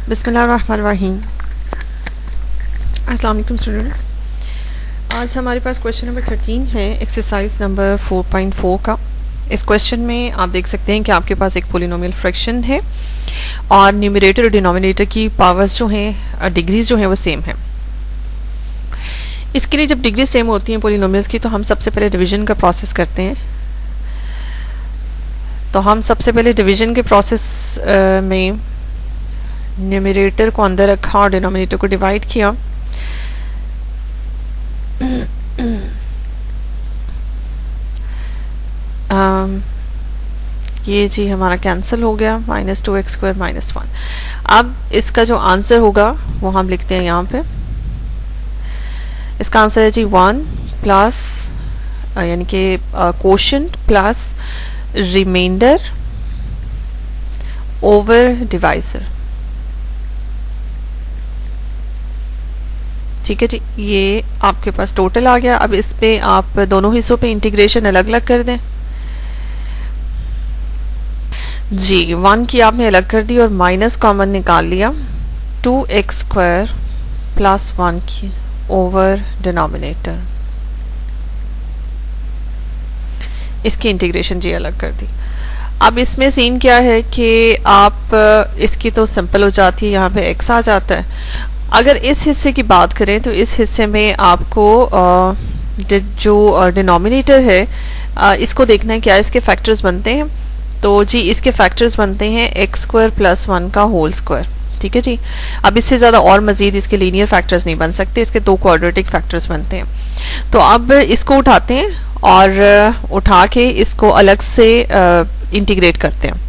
बिस्मिल्लाहिर्रहमानिर्रहीम। अस्सलाम वालेकुम स्टूडेंट्स। आज हमारे पास क्वेश्चन नंबर 13 है, एक्सरसाइज नंबर 4.4 का। इस क्वेश्चन में आप देख सकते हैं कि आपके पास एक पोलिनोमियल फ्रैक्शन है और न्यूमरेटर और डिनोमिनेटर की पावर्स जो हैं, डिग्रीज जो हैं वो सेम है। इसके लिए जब डिग्री सेम होती हैं पोलिनोमियल्स की, तो हम सबसे पहले डिवीजन का प्रोसेस करते हैं। तो हम सबसे पहले डिवीजन के प्रोसेस में न्यूमरेटर को अंदर रखा और डिनोमिनेटर को डिवाइड किया। ये जी हमारा कैंसिल हो गया, -2x² -1। अब इसका जो आंसर होगा वो हम लिखते हैं यहाँ पे। इसका आंसर है जी 1 प्लस यानी कि quotient plus remainder over divisor. ठीक है जी, ये आपके पास टोटल आ गया। अब इस पे आप दोनों हिस्सों पे इंटीग्रेशन अलग अलग कर दें जी। 1 की आपने अलग कर दी और माइनस कॉमन निकाल लिया। 2x² प्लस 1 की ओवर डिनोमिनेटर, इसकी इंटीग्रेशन जी अलग कर दी। अब इसमें सीन क्या है कि आप इसकी तो सिंपल हो जाती है, यहाँ पे x आ जाता है। अगर इस हिस्से की बात करें तो इस हिस्से में आपको जो डिनोमिनेटर है इसको देखना है क्या इसके फैक्टर्स बनते हैं। तो जी इसके फैक्टर्स बनते हैं x² प्लस 1 का होल स्क्वायर। ठीक है जी, अब इससे ज़्यादा और मज़ीद इसके लीनियर फैक्टर्स नहीं बन सकते, इसके 2 क्वाड्रेटिक फैक्टर्स बनते हैं। तो अब इसको उठाते हैं और उठा के इसको अलग से इंटीग्रेट करते हैं।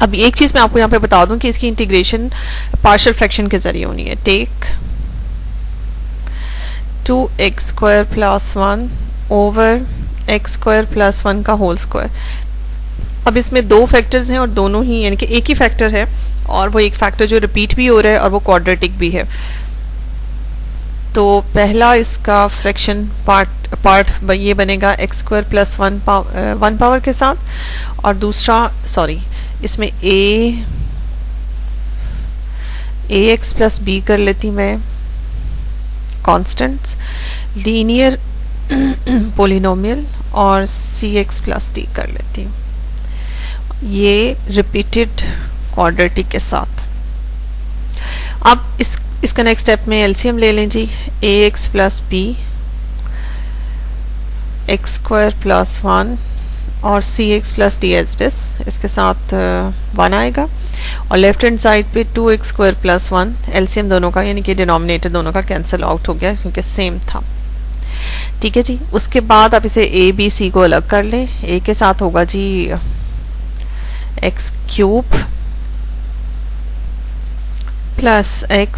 अब एक चीज़ मैं आपको यहाँ पे बता दूं कि इसकी इंटीग्रेशन पार्शियल फ्रैक्शन के जरिए होनी है। Take 2x² plus 1 over x² plus 1 का होल स्क्वायर। अब इसमें 2 फैक्टर्स हैं और दोनों ही यानी कि एक ही फैक्टर है और वो एक फैक्टर जो रिपीट भी हो रहा है और वो क्वाड्रेटिक भी है। तो पहला इसका फ्रैक्शन पार्ट ये बनेगा x² प्लस 1 पावर के साथ, और दूसरा इसमें ax प्लस b कर लेती मैं कॉन्स्टेंट्स, लीनियर पोलिनोमियल, और cx प्लस d कर लेती हूँ ये रिपीटेड क्वाड्रेटिक के साथ। अब इसका नेक्स्ट स्टेप में एलसीएम ले लें जी। ax plus b x² plus 1 और cx plus d as it is, इसके साथ 1 आएगा, और लेफ्ट हैंड साइड पे 2x² प्लस 1 एलसीएम दोनों का यानी कि डिनोमिनेटर दोनों का कैंसिल आउट हो गया क्योंकि सेम था। ठीक है जी, उसके बाद आप इसे a b c को अलग कर लें। a के साथ होगा जी x³ प्लस x,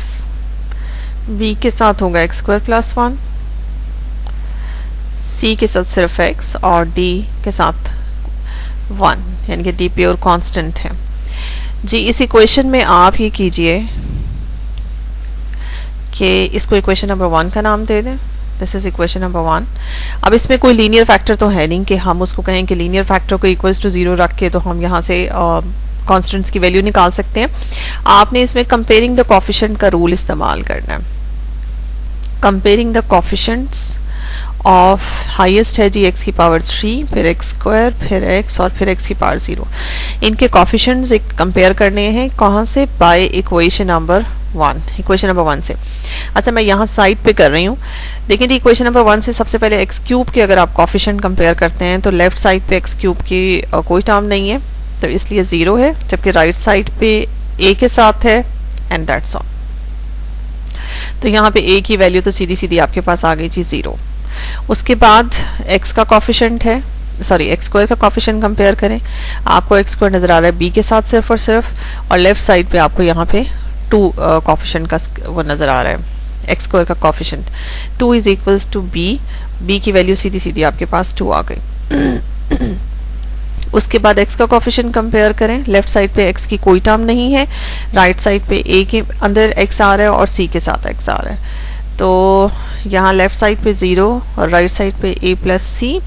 b के साथ होगा x² प्लस 1, c के साथ सिर्फ x और d के साथ 1 यानी कि d प्योर कांस्टेंट है जी। इस इक्वेशन में आप ये कीजिए कि इसको इक्वेशन नंबर 1 का नाम दे दें। This is equation number 1। अब इसमें कोई लीनियर फैक्टर तो है नहीं कि हम उसको कहें कि लीनियर फैक्टर को इक्वल्स टू 0 रख के तो हम यहाँ से कांस्टेंट्स की वैल्यू निकाल सकते हैं। आपने इसमें कंपेयरिंग द कोफिशिएंट का रूल इस्तेमाल करना है। Comparing the coefficients of highest है जी x की पावर 3, फिर x², फिर x और फिर x की पावर 0। इनके कोफिशिएंट्स कंपेयर करने हैं कहाँ से? बाय इक्वेशन नंबर 1 से। अच्छा, मैं यहाँ साइड पे कर रही हूँ। देखिए जी, इक्वेशन नंबर 1 से सबसे पहले x³ के अगर आप कोफिशिएंट कंपेयर करते हैं तो लेफ्ट साइड पे x³ की कोई टर्म नहीं है तो इसलिए 0 है, जबकि राइट साइड पे a के साथ है, एंड दैट्स ऑल। तो यहाँ पे a की वैल्यू तो सीधी सीधी आपके पास आ गई जी 0। उसके बाद x का कोफिशिएंट है, x² का कोफिशिएंट कंपेयर करें। आपको x² नजर आ रहा है b के साथ सिर्फ और सिर्फ, और लेफ्ट साइड पे आपको यहाँ पे 2 कोफिशिएंट का वो नजर आ रहा है, x² का coefficient 2 is equals to b की वैल्यू सीधी सीधी आपके पास 2 आ गई। उसके बाद x का कोफिशिएंट कंपेयर करें। लेफ्ट साइड पे x की कोई टर्म नहीं है, राइट साइड पे a के अंदर x आ रहा है और c के साथ x आ रहा है। तो यहाँ लेफ्ट साइड पे 0 और राइट साइड पे a प्लस सी।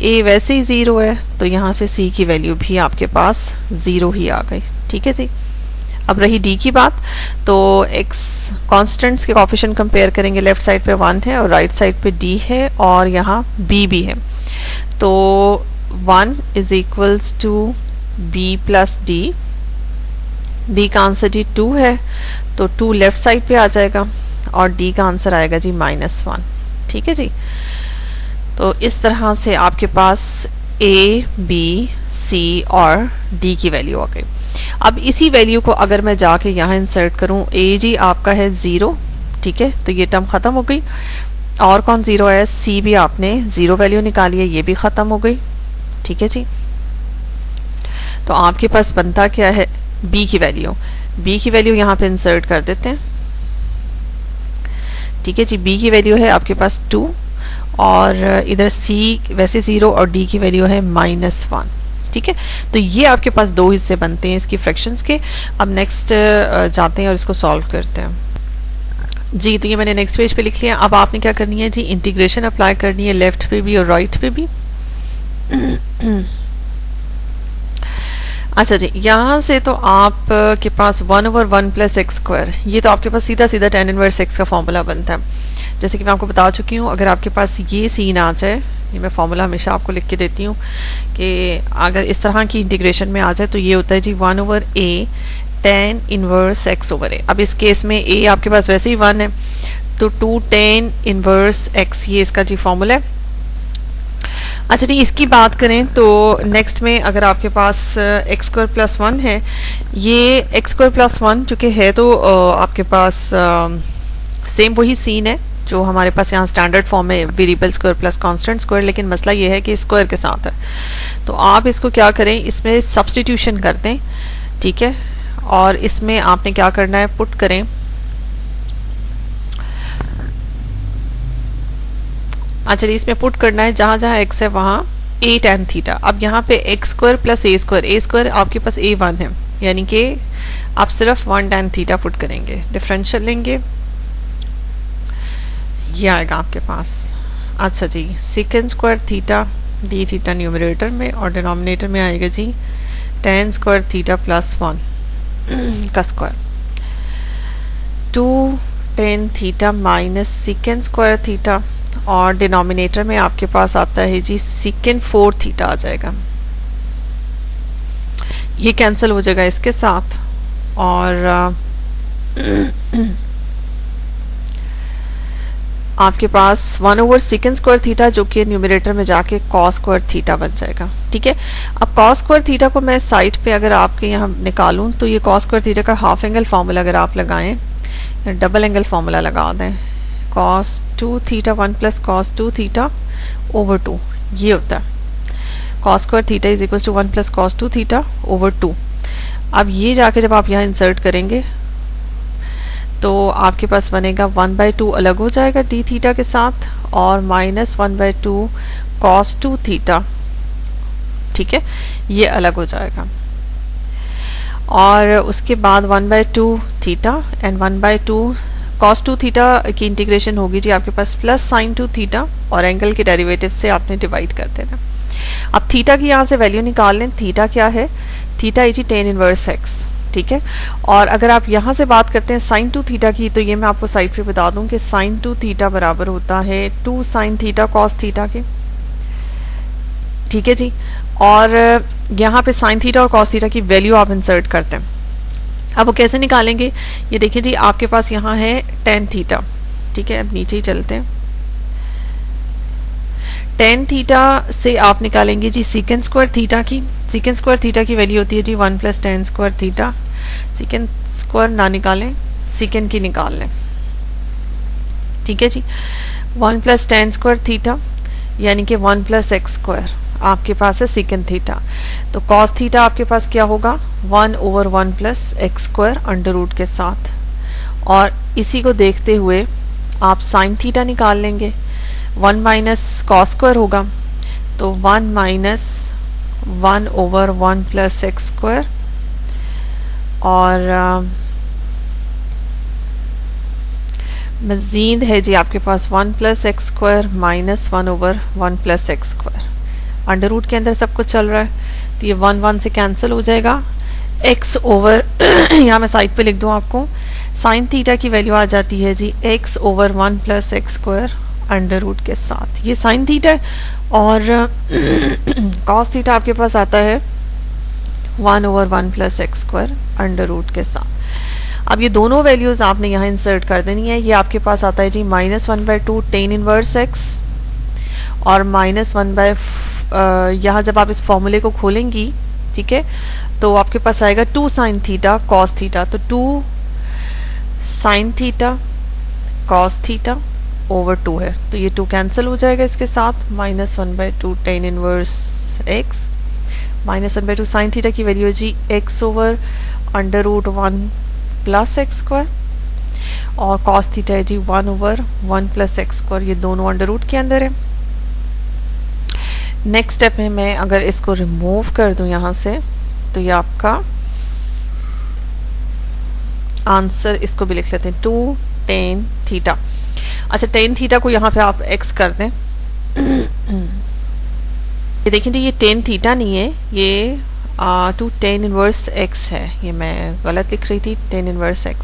a वैसे ही 0 है तो यहाँ से c की वैल्यू भी आपके पास 0 ही आ गई। ठीक है जी। अब रही डी की बात, तो एक्स कॉन्स्टेंट्स के कोफिशिएंट कंपेयर करेंगे, लेफ्ट साइड पे 1 है और राइट साइड पे डी है और यहाँ बी भी है, तो 1 is equals to B plus D, B का आंसर जी 2 है तो 2 लेफ्ट साइड पे आ जाएगा और डी का आंसर आएगा जी -1। ठीक है जी, तो इस तरह से आपके पास ए बी सी और डी की वैल्यू आ गई। अब इसी वैल्यू को अगर मैं जाके यहाँ इंसर्ट करूँ, ए जी आपका है 0, ठीक है, तो ये टर्म ख़त्म हो गई, और कौन 0 है, सी भी आपने 0 वैल्यू निकाली है, ये भी ख़त्म हो गई। ठीक है जी, तो आपके पास बनता क्या है, बी की वैल्यू, बी की वैल्यू यहाँ पे इंसर्ट कर देते हैं। ठीक है जी, बी की वैल्यू है आपके पास 2 और इधर सी वैसे 0 और डी की वैल्यू है -1। ठीक है, तो ये आपके पास दो हिस्से बनते हैं इसकी फ्रैक्शंस के। अब नेक्स्ट जाते हैं और इसको सॉल्व करते हैं जी। तो ये मैंने नेक्स्ट पेज पे लिख लिया। अब आपने क्या करनी है जी, इंटीग्रेशन अप्लाई करनी है लेफ्ट पे भी और राइट पे भी। अच्छा जी, यहाँ से तो आप के पास 1/1 + x², ये तो आपके पास सीधा सीधा tan इनवर्स x का फॉर्मूला बनता है। जैसे कि मैं आपको बता चुकी हूँ, अगर आपके पास ये सीन आ जाए, ये मैं फॉर्मूला हमेशा आपको लिख के देती हूँ कि अगर इस तरह की इंटीग्रेशन में आ जाए तो ये होता है जी 1/a tan इनवर्स x/a। अब इस केस में a आपके पास वैसे ही 1 है, तो 2 tan इनवर्स x, ये इसका जी फॉर्मूला है। अच्छा जी, इसकी बात करें तो नेक्स्ट में अगर आपके पास x² + 1 है, ये x² + 1 चूँकि है तो आपके पास सेम वही सीन है जो हमारे पास यहाँ स्टैंडर्ड फॉर्म में variable square plus constant square, लेकिन मसला ये है कि स्क्वायर के साथ है, तो आप इसको क्या करें, इसमें सब्स्टिट्यूशन कर दें। ठीक है, और इसमें आपने क्या करना है, पुट करें अच्छा जी, इसमें पुट करना है जहाँ जहाँ x है वहाँ a tan थीटा। अब यहाँ पे x² + a² आपके पास a1 है, यानी कि आप सिर्फ 1 tan थीटा पुट करेंगे, डिफरेंशियल लेंगे, ये आएगा आपके पास। अच्छा जी, sec² theta d theta numerator में और डिनोमिनेटर में आएगा जी tan² थीटा + 1 का square, 2 tan theta - sec² theta, और डिनोमिनेटर में आपके पास आता है जी sec4 थीटा आ जाएगा, ये कैंसिल हो जाएगा इसके साथ, और आपके पास 1/sec² थीटा जो कि न्यूमरेटर में जाके cos² थीटा बन जाएगा। ठीक है, अब cos² थीटा को मैं साइड पे अगर आपके यहाँ निकालूं तो ये cos² थीटा का हाफ एंगल फार्मूला अगर आप लगाएं या डबल एंगल फार्मूला लगा दें, cos 2 थीटा 1 + cos 2 थीटा / 2, ये होता है cos² थीटा = 1 + cos 2 थीटा / 2। अब ये जाके जब आप यहाँ इंसर्ट करेंगे तो आपके पास बनेगा 1/2 अलग हो जाएगा d थीटा के साथ, और -1/2 cos 2 थीटा, ठीक है, ये अलग हो जाएगा, और उसके बाद 1/2 थीटा एंड 1/2 cos 2 थीटा की इंटीग्रेशन होगी जी आपके पास प्लस sin 2 थीटा, और एंगल के डेरिवेटिव से आपने डिवाइड कर देना। अब थीटा की यहाँ से वैल्यू निकाल लें, थीटा क्या है, थीटा है जी tan इनवर्स x। ठीक है, और अगर आप यहाँ से बात करते हैं sin 2 थीटा की, तो ये मैं आपको साइड पे बता दूं कि sin 2 थीटा बराबर होता है 2 sin थीटा cos थीटा के। ठीक है जी, और यहाँ पे sin थीटा और cos थीटा की वैल्यू आप इंसर्ट करते हैं। अब वो कैसे निकालेंगे, ये देखिए जी, आपके पास यहाँ है tan थीटा। ठीक है, अब नीचे ही चलते हैं, tan थीटा से आप निकालेंगे जी sec² थीटा की। sec² थीटा की वैल्यू होती है जी 1 + tan² थीटा, sec² ना निकालें, secant की निकाल लें। ठीक है जी, 1 + tan² थीटा यानी कि 1 + x² आपके पास है secant थीटा, तो cos थीटा आपके पास क्या होगा, 1/1 + x² √ के साथ, और इसी को देखते हुए आप sin थीटा निकाल लेंगे, 1 - cos² होगा, तो 1 - 1/1 + x², और मज़ीद है जी आपके पास 1 + x² - 1/1 + x², अंडर रूट के अंदर सब कुछ चल रहा है, तो ये 1 1 से कैंसिल हो जाएगा, एक्स ओवर यहाँ मैं साइड पे लिख दूँ आपको, साइन थीटा की वैल्यू आ जाती है जी x over 1 plus x square under root के साथ, ये साइन थीटा है, और कॉस थीटा आपके पास आता है 1 over 1 plus x square under root के साथ। अब ये दोनों वैल्यूज आपने यहाँ इंसर्ट कर देनी है। ये आपके पास आता है जी -1/2 टेन इनवर्स एक्स, और -1 यहाँ जब आप इस फॉर्मूले को खोलेंगी, ठीक है, तो आपके पास आएगा 2 साइन थीटा कॉस थीटा, तो 2 sine theta cos theta over 2 है, तो ये 2 कैंसिल हो जाएगा इसके साथ, -1/2 tan inverse x, -1/2 sine theta की वैल्यू है जी x over under root 1 plus x square, और कॉस थीटा है जी 1 ओवर 1 प्लस एक्स स्क्वायर, ये दोनों अंडर रूट के अंदर है। नेक्स्ट स्टेप में मैं अगर इसको रिमूव कर दूं यहाँ से, तो ये आपका आंसर, इसको भी लिख लेते हैं 2 टेन थीटा। अच्छा, टेन थीटा को यहाँ पे आप x कर दें। ये देखिए जी, ये टेन थीटा नहीं है, ये 2 टेन इनवर्स x है, ये मैं गलत लिख रही थी, टेन इनवर्स x,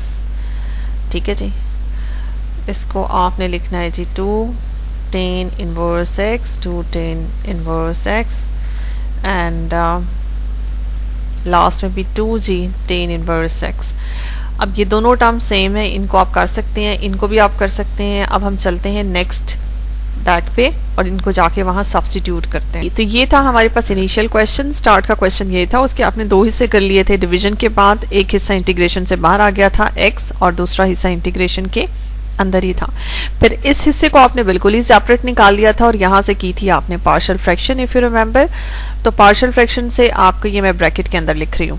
ठीक है जी। इसको आपने लिखना है जी 2 tan inverse x, 2 tan inverse x, and last में भी 2g टेन इनवर्स x। अब ये दोनों टर्म सेम है, इनको आप कर सकते हैं, इनको भी आप कर सकते हैं। अब हम चलते हैं नेक्स्ट बैक पे और इनको जाके वहाँ सब्स्टिट्यूट करते हैं। तो ये था हमारे पास इनिशियल क्वेश्चन, स्टार्ट का क्वेश्चन ये था, उसके आपने 2 हिस्से कर लिए थे डिवीजन के बाद, एक हिस्सा इंटीग्रेशन से बाहर आ गया था x, और दूसरा हिस्सा इंटीग्रेशन के अंदर ही था। फिर इस हिस्से को आपने बिल्कुल ही सेपरेट निकाल लिया था और यहाँ से की थी आपने partial fraction, if you remember. तो पार्शियल फ्रैक्शन से आपको, ये मैं ब्रैकेट के अंदर लिख रही हूँ,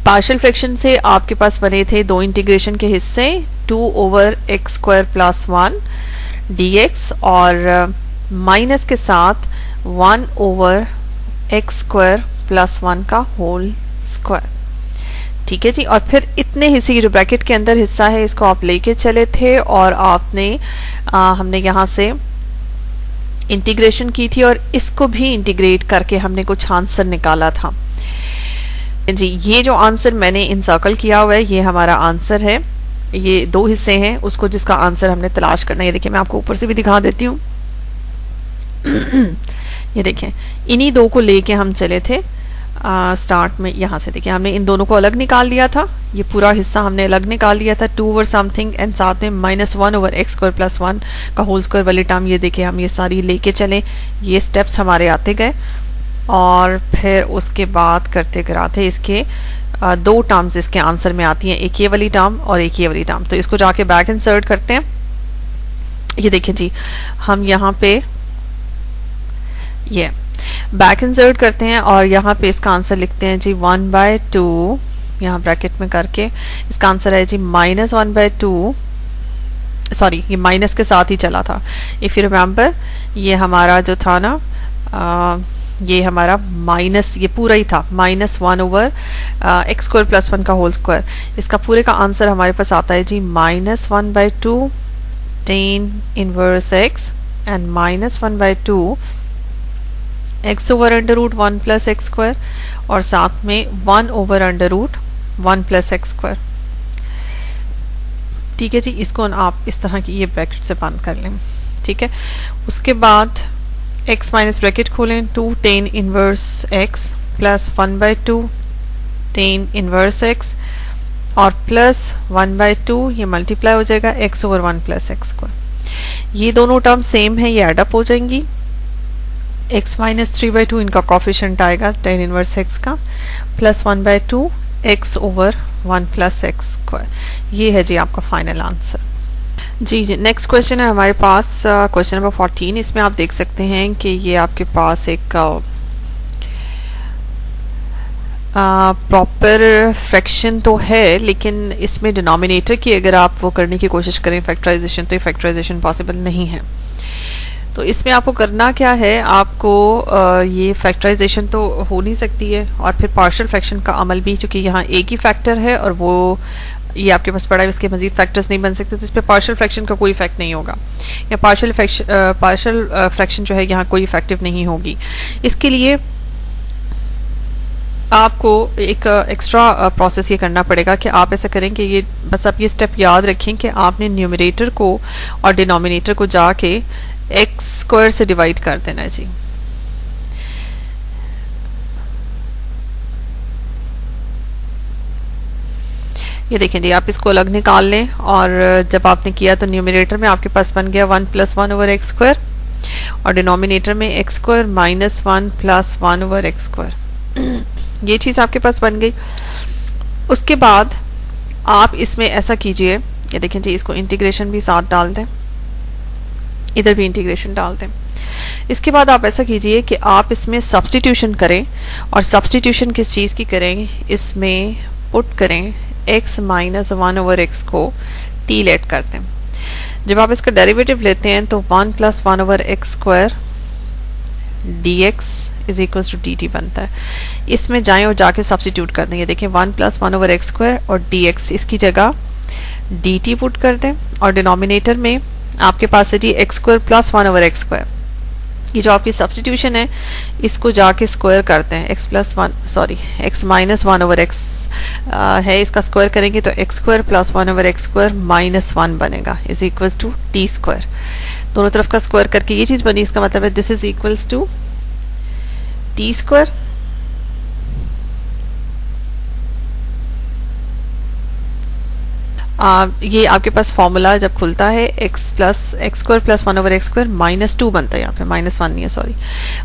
पार्शियल फ्रैक्शन से आपके पास बने थे 2 इंटीग्रेशन के हिस्से, 2 over x square plus 1 dx, और माइनस के साथ 1 ओवर एक्स स्क्वायर प्लस 1 का होल स्क्वायर, ठीक है जी। और फिर इतने हिस्से की जो ब्रैकेट के अंदर हिस्सा है, इसको आप लेके चले थे और आपने हमने यहाँ से इंटीग्रेशन की थी और इसको भी इंटीग्रेट करके हमने कुछ आंसर निकाला था जी। ये जो आंसर मैंने इनसर्कल किया हुआ है, ये हमारा आंसर है। ये 2 हिस्से हैं, उसको जिसका आंसर हमने तलाश करना है। ये देखिए, मैं आपको ऊपर से भी दिखा देती हूँ। ये देखें, इन्हीं 2 को लेके हम चले थे स्टार्ट में। यहाँ से देखिए, हमने इन दोनों को अलग निकाल लिया था, ये पूरा हिस्सा हमने अलग निकाल लिया था, 2 ओवर समथिंग, एंड साथ में -1 ओवर एक्स स्क्वायर प्लस 1 का होल स्क्वायर वाली टर्म। ये देखिए, हम ये सारी लेके चले, ये स्टेप्स हमारे आते गए, और फिर उसके बाद करते कराते इसके 2 टर्म्स इसके आंसर में आती हैं, एक ये वाली टर्म और एक ये वाली टर्म। तो इसको जाके बैक इंसर्ट करते हैं। ये देखिए जी, हम यहाँ पे ये बैक इंसर्ट करते हैं और यहाँ पे इसका आंसर लिखते हैं जी 1/2, यहाँ ब्रैकेट में करके इसका आंसर है जी -1/2, सॉरी ये माइनस के साथ ही चला था, इफ यू रिमेम्बर। ये हमारा जो था ना, ये हमारा माइनस, ये पूरा ही था -1 ओवर एक्स स्क्वायर प्लस 1 का होल स्क्वायर। इसका पूरे का आंसर हमारे पास आता है जी -1/2 tan inverse X and -1/2 X over under root 1 plus x square, और साथ में 1 over under root 1 plus x square, ठीक है जी। इसको आप इस तरह की ये ब्रैकेट से बंद कर लें, ठीक है। उसके बाद x माइनस ब्रैकेट खोलें, 2 tan inverse x plus 1/2 tan inverse x, और प्लस 1/2, ये मल्टीप्लाई हो जाएगा x over 1 plus x square. ये दोनों टर्म सेम है, ये एडअप हो जाएंगी। x माइनस 3/2 इनका कॉफिशेंट आएगा टेन इनवर्स x का, plus 1/2 x over 1 plus x square. ये है जी आपका फाइनल आंसर। जी जी, नेक्स्ट क्वेश्चन है हमारे पास क्वेश्चन नंबर 14। इसमें आप देख सकते हैं कि ये आपके पास एक प्रॉपर फ्रैक्शन तो है, लेकिन इसमें डिनोमिनेटर की अगर आप वो करने की कोशिश करें फैक्टराइजेशन, तो ये फैक्टराइजेशन पॉसिबल नहीं है। तो इसमें आपको करना क्या है, आपको ये फैक्टराइजेशन तो हो नहीं सकती है, और फिर पार्शियल फ्रैक्शन का अमल भी, क्योंकि यहाँ एक ही फैक्टर है और वो ये आपके पास पड़ा है, इसके मजीद फैक्टर्स नहीं बन सकते, तो इस पर पार्शियल फ्रैक्शन का कोई इफेक्ट नहीं होगा, या पार्शियल फ्रैक्शन जो है यहाँ कोई इफेक्टिव नहीं होगी। इसके लिए आपको एक एक्स्ट्रा प्रोसेस ये करना पड़ेगा कि आप ऐसा करें कि ये बस आप ये स्टेप याद रखें कि आपने न्यूमरेटर को और डिनोमिनेटर को जाके एक्स स्क्वायर से डिवाइड कर देना है जी। ये देखें जी, आप इसको अलग निकाल लें और जब आपने किया तो न्यूमरेटर में आपके पास बन गया 1 + 1 ओवर एक्स स्क्वायर और डिनोमिनेटर में x square minus 1 + 1 over x square. ये चीज़ आपके पास बन गई। उसके बाद आप इसमें ऐसा कीजिए, ये देखें जी, इसको इंटीग्रेशन भी साथ डाल दें, इधर भी इंटीग्रेशन डाल दें। इसके बाद आप ऐसा कीजिए कि आप इसमें सब्स्टिट्यूशन करें और सब्स्टिट्यूशन किस चीज़ की करें, इसमें पुट करें x माइनस 1 ओवर एक्स को t लेट करते हैं। जब आप इसका डेरिवेटिव लेते हैं तो 1 + 1 over x square dx is equal to dt बनता है। इसमें जाएं और जाके सब्स्टिट्यूट कर दें। ये देखें 1 + 1 ओवर एक्स स्क्वायर और dx, इसकी जगह dt पुट कर दें और डिनोमिनेटर में आपके पास है जी x square + 1 over x square. ये जो आपकी सब्स्टिट्यूशन है इसको जाके स्क्वायर करते हैं, x माइनस 1 ओवर एक्स है, इसका स्क्वायर करेंगे तो x square + 1 over x square minus 1 बनेगा is equals to T square. दोनों तरफ का स्क्वायर करके ये चीज़ बनी, इसका मतलब है this is equals to T square ये आपके पास फॉर्मूला जब खुलता है x square + 1 over x square -2 बनता है, यहाँ पे -1 नहीं है, सॉरी।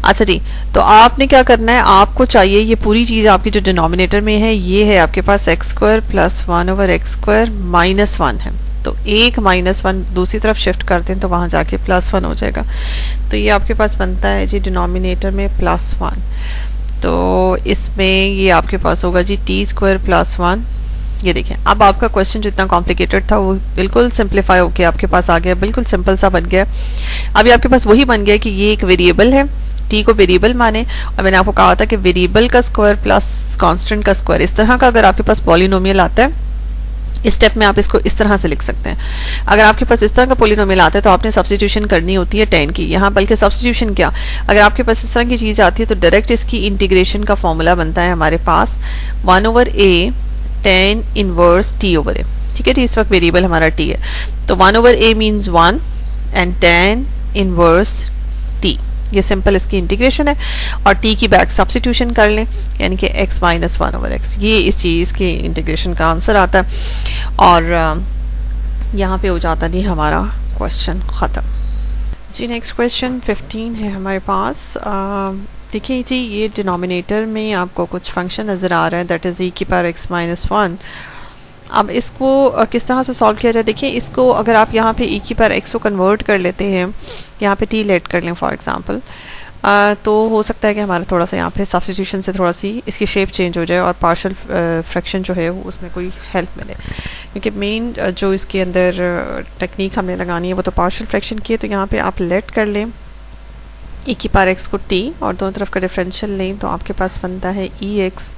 अच्छा जी, तो आपने क्या करना है, आपको चाहिए ये पूरी चीज़ आपकी जो डिनोमिनेटर में है ये है आपके पास x square + 1 over x square -1 है, तो एक -1 दूसरी तरफ शिफ्ट कर दें तो वहाँ जाके +1 हो जाएगा। तो ये आपके पास बनता है जी डिनोमिनेटर में +1, तो इसमें ये आपके पास होगा जी t स्क्वायर + 1। ये देखें, अब आपका क्वेश्चन जो इतना कॉम्प्लिकेटेड था वो बिल्कुल सिंप्लीफाई होके आपके पास आ गया, बिल्कुल सिंपल सा बन गया। अभी आपके पास वही बन गया कि ये एक वेरिएबल है, t को वेरिएबल माने, और मैंने आपको कहा था कि वेरिएबल का स्क्वायर प्लस कांस्टेंट का स्क्वायर, इस तरह का अगर आपके पास पॉलिनोमियल आता है इस स्टेप में आप इसको इस तरह से लिख सकते हैं। अगर आपके पास इस तरह का पॉलिनोमियल आता है तो आपने सब्स्टिट्यूशन करनी होती है 10 की, यहाँ बल्कि सब्स्टिट्यूशन क्या, अगर आपके पास इस तरह की चीज़ आती है तो डायरेक्ट इसकी इंटीग्रेशन का फॉर्मूला बनता है हमारे पास 1 over a tan inverse t over a। ठीक है जी, इस वक्त वेरिएबल हमारा t है, तो 1 over a means 1 and tan inverse t, ये सिंपल इसकी इंटीग्रेशन है, और t की बैक सब्स्टिट्यूशन कर लें यानी कि x माइनस 1 ओवर x, ये इस चीज़ के इंटीग्रेशन का आंसर आता है, और यहाँ पे हो जाता नहीं हमारा क्वेश्चन ख़त्म जी। नेक्स्ट क्वेश्चन 15 है हमारे पास। देखिए जी, ये डिनोमिनेटर में आपको कुछ फंक्शन नज़र आ रहा है, दैट इज़ e⁻x - 1। अब इसको किस तरह से सॉल्व किया जाए, देखिए इसको अगर आप यहाँ पे e⁻x को कन्वर्ट कर लेते हैं, यहाँ पे t लेट कर लें फॉर एग्जांपल, तो हो सकता है कि हमारा थोड़ा सा यहाँ पे सब्स्टिट्यूशन से थोड़ा सी इसकी शेप चेंज हो जाए और पार्शियल फ्रैक्शन जो है उसमें कोई हेल्प मिले, क्योंकि मेन जो इसके अंदर टेक्निक हमें लगानी है वो तो पार्शियल फ्रैक्शन की है। तो यहाँ पे आप लेट कर लें e⁻x को t और दोनों तरफ का डिफरेंशियल लें तो आपके पास बनता है ex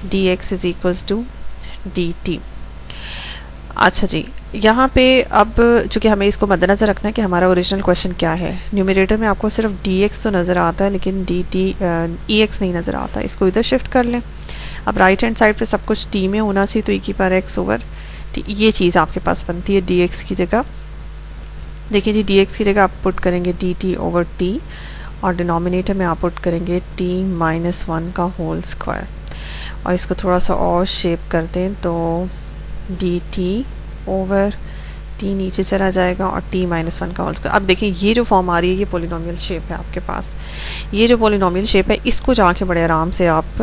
dx is equals to dt। अच्छा जी, यहाँ पे अब चूँकि हमें इसको मद्देनज़र रखना है कि हमारा ओरिजिनल क्वेश्चन क्या है। न्यूमरेटर में आपको सिर्फ dx तो नज़र आता है लेकिन ex नहीं नज़र आता, इसको इधर शिफ्ट कर लें। अब राइट हैंड साइड पे सब कुछ t में होना चाहिए, तो e⁻x ओवर t ये चीज़ आपके पास बनती है dx की जगह। देखिए जी, dx की जगह आप पुट करेंगे dt ओवर t और डिनोमिनेटर में आप पुट करेंगे t माइनस 1 का होल स्क्वायर, और इसको थोड़ा सा और शेप कर दें तो dt ओवर t नीचे चला जाएगा और t माइनस 1 का होल स्क्वायर। अब देखिए ये जो फॉर्म आ रही है ये पॉलिनोमियल शेप है आपके पास, ये जो पॉलिनोमियल शेप है इसको जाके बड़े आराम से आप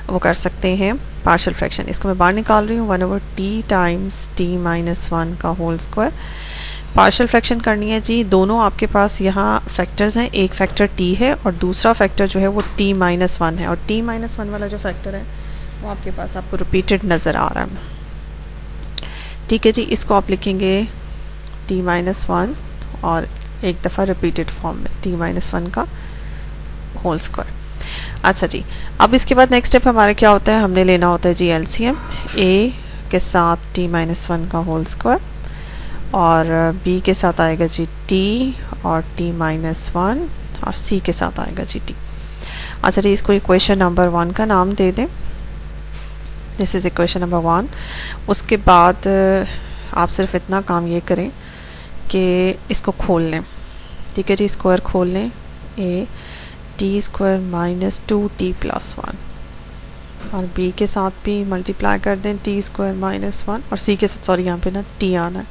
वो कर सकते हैं पार्शियल फ्रैक्शन। इसको मैं बाहर निकाल रही हूँ 1 over t times t minus 1 का होल स्क्वायर। पार्शियल फ्रैक्शन करनी है जी, दोनों आपके पास यहाँ फैक्टर्स हैं, एक फैक्टर t है और दूसरा फैक्टर जो है वो t माइनस 1 है, और t माइनस 1 वाला जो फैक्टर है वो आपके पास आपको रिपीटेड नज़र आ रहा है। ठीक है जी, इसको आप लिखेंगे t माइनस 1 और एक दफ़ा रिपीटेड फॉर्म में t माइनस 1 का होल स्क्वायर। अच्छा जी, अब इसके बाद नेक्स्ट स्टेप हमारा क्या होता है, हमने लेना होता है जी एलसीएम a के साथ t माइनस 1 का होल स्क्वायर और b के साथ आएगा जी t और t माइनस 1 और c के साथ आएगा जी t। अच्छा जी, इसको इक्वेशन नंबर 1 का नाम दे दें। This is equation number 1। उसके बाद आप सिर्फ इतना काम ये करें कि इसको खोल लें, ठीक है जी। स्क्वायर खोल लें, A T square minus 2t plus 1, और बी के साथ भी मल्टीप्लाई कर दें टी स्क्वायर माइनस 1, और सी के साथ, सॉरी यहाँ पे ना टी आना है,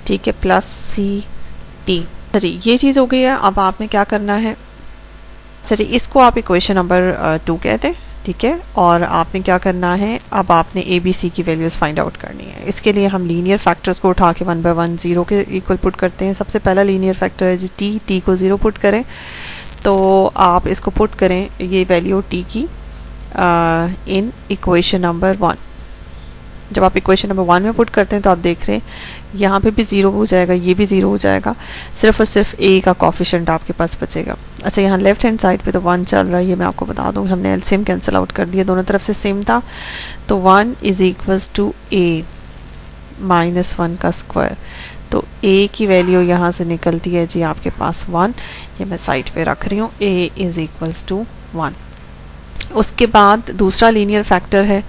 ठीक है, प्लस सी टी। चलिए ये चीज़ हो गई है। अब आपने क्या करना है, चलिए इसको आप इक्वेशन नंबर 2 कहते हैं, ठीक है। और आपने क्या करना है, अब आपने ए बी सी की वैल्यूज़ फाइंड आउट करनी है। इसके लिए हम लीनियर फैक्टर्स को उठा के 1 बाय 1 0 के इक्वल पुट करते हैं। सबसे पहला लीनियर फैक्टर है जी टी को 0 पुट करें, तो आप इसको पुट करें ये वैल्यू टी की इन इक्वेशन नंबर 1। जब आप इक्वेशन नंबर 1 में पुट करते हैं तो आप देख रहे हैं यहाँ पे भी 0 हो जाएगा, ये भी 0 हो जाएगा, सिर्फ और सिर्फ ए का कॉफिशेंट आपके पास बचेगा। अच्छा, यहाँ लेफ्ट हैंड साइड पे तो 1 चल रहा है, ये मैं आपको बता दूँ, हमने एलसीएम कैंसिल आउट कर दिया, दोनों तरफ से सेम था, तो 1 is equals to A minus 1 का स्क्वायर। तो ए की वैल्यू यहाँ से निकलती है जी आपके पास 1, ये मैं साइड पे रख रही हूँ, ए इज इक्वल्स टू 1। उसके बाद दूसरा लीनियर फैक्टर है,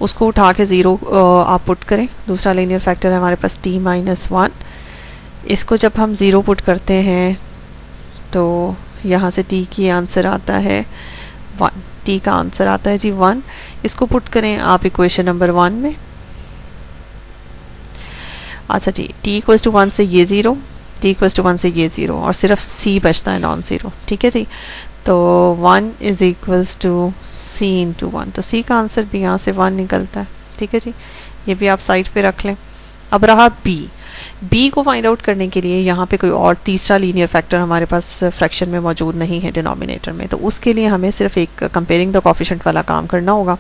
उसको उठा के 0 आप पुट करें। दूसरा लीनियर फैक्टर है हमारे पास t माइनस 1। इसको जब हम 0 पुट करते हैं तो यहाँ से t की आंसर आता है 1, t का आंसर आता है जी 1। इसको पुट करें आप इक्वेशन नंबर 1 में। अच्छा जी, t इक्वल्स टू 1 से ये 0, t इक्वल्स टू 1 से ये 0, और सिर्फ c बचता है नॉन ज़ीरो, ठीक है जी। तो 1 is equals to c into 1, तो c का आंसर भी यहाँ से 1 निकलता है, ठीक है जी। ये भी आप साइड पे रख लें। अब रहा b को फाइंड आउट करने के लिए यहाँ पे कोई और तीसरा लीनियर फैक्टर हमारे पास फ्रैक्शन में मौजूद नहीं है डिनोमिनेटर में, तो उसके लिए हमें सिर्फ एक कंपेयरिंग द कोफिशिएंट वाला काम करना होगा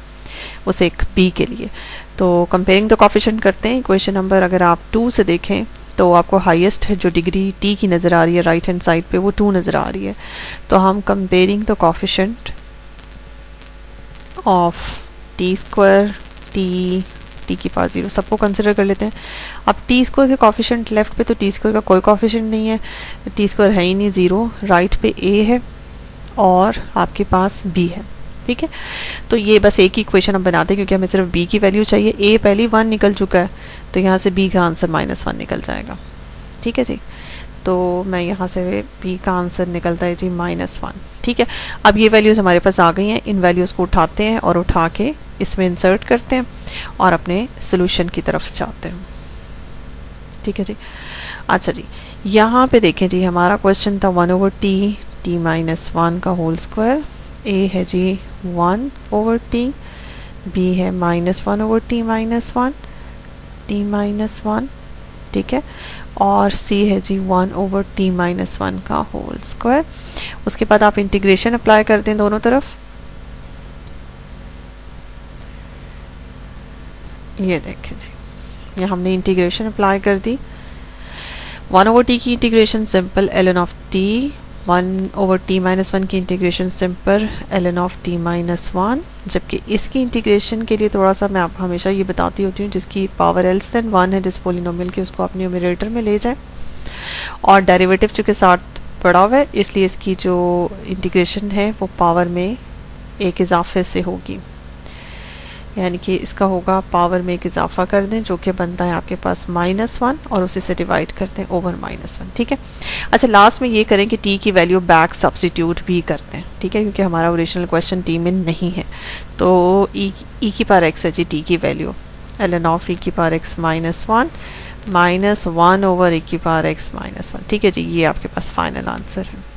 उस एक b के लिए। तो कंपेयरिंग द कोफिशिएंट करते हैं। इक्वेशन नंबर अगर आप 2 से देखें तो आपको हाईएस्ट जो डिग्री t की नज़र आ रही है राइट हैंड साइड पे, वो 2 नज़र आ रही है। तो हम comparing the coefficient of T square T की पावर 0 सबको कंसिडर कर लेते हैं। अब टी स्क्वायर के कोफिशिएंट लेफ्ट पे, तो टी स्क्वायर का कोई कोफिशिएंट नहीं है, टी स्क्वायर है ही नहीं, 0। राइट पे a है और आपके पास b है, ठीक है। तो ये बस एक ही इक्वेशन हम बनाते हैं क्योंकि हमें सिर्फ b की वैल्यू चाहिए। a पहले 1 निकल चुका है, तो यहाँ से b का आंसर -1 निकल जाएगा, ठीक है जी। तो मैं यहाँ से b का आंसर निकलता है जी -1, ठीक है। अब ये वैल्यूज़ हमारे पास आ गई हैं, इन वैल्यूज़ को उठाते हैं और उठा के इसमें इंसर्ट करते हैं और अपने सोल्यूशन की तरफ जाते हैं, ठीक है जी। अच्छा जी, यहाँ पे देखें जी, हमारा क्वेश्चन था 1/t माइनस 1 का होल स्क्वायर, a है जी 1/t, b है -1/t माइनस 1 t माइनस 1, ठीक है, और c है जी 1/t माइनस 1 का होल स्क्वायर। उसके बाद आप इंटीग्रेशन अप्लाई कर दें दोनों तरफ। ये देखें जी, ये हमने इंटीग्रेशन अप्लाई कर दी। 1/t की integration simple ln of t, 1/t minus 1 की integration simple ln of t minus 1। जबकि इसकी इंटीग्रेशन के लिए थोड़ा सा मैं आप हमेशा ये बताती होती हूँ, जिसकी पावर एल्स देन 1 है जिस पोलिनोमियल के, उसको आप न्यूमरेटर में ले जाए, और डेरिवेटिव चूँकि साथ पड़ा हुआ है इसलिए इसकी जो इंटीग्रेशन है वो पावर में एक इजाफे से होगी, यानी कि इसका होगा पावर में एक इजाफा कर दें जो कि बनता है आपके पास -1 और उसी से डिवाइड करते हैं ओवर -1, ठीक है। अच्छा, लास्ट में ये करें कि t की वैल्यू बैक सब्स्टिट्यूट भी करते हैं, ठीक है, क्योंकि हमारा ओरिजिनल क्वेश्चन t में नहीं है। तो e की पावर x है जी t की वैल्यू, ln ऑफ e की पावर x -1 -1 ओवर e की पावर x -1, ठीक है जी। ये आपके पास फाइनल आंसर है।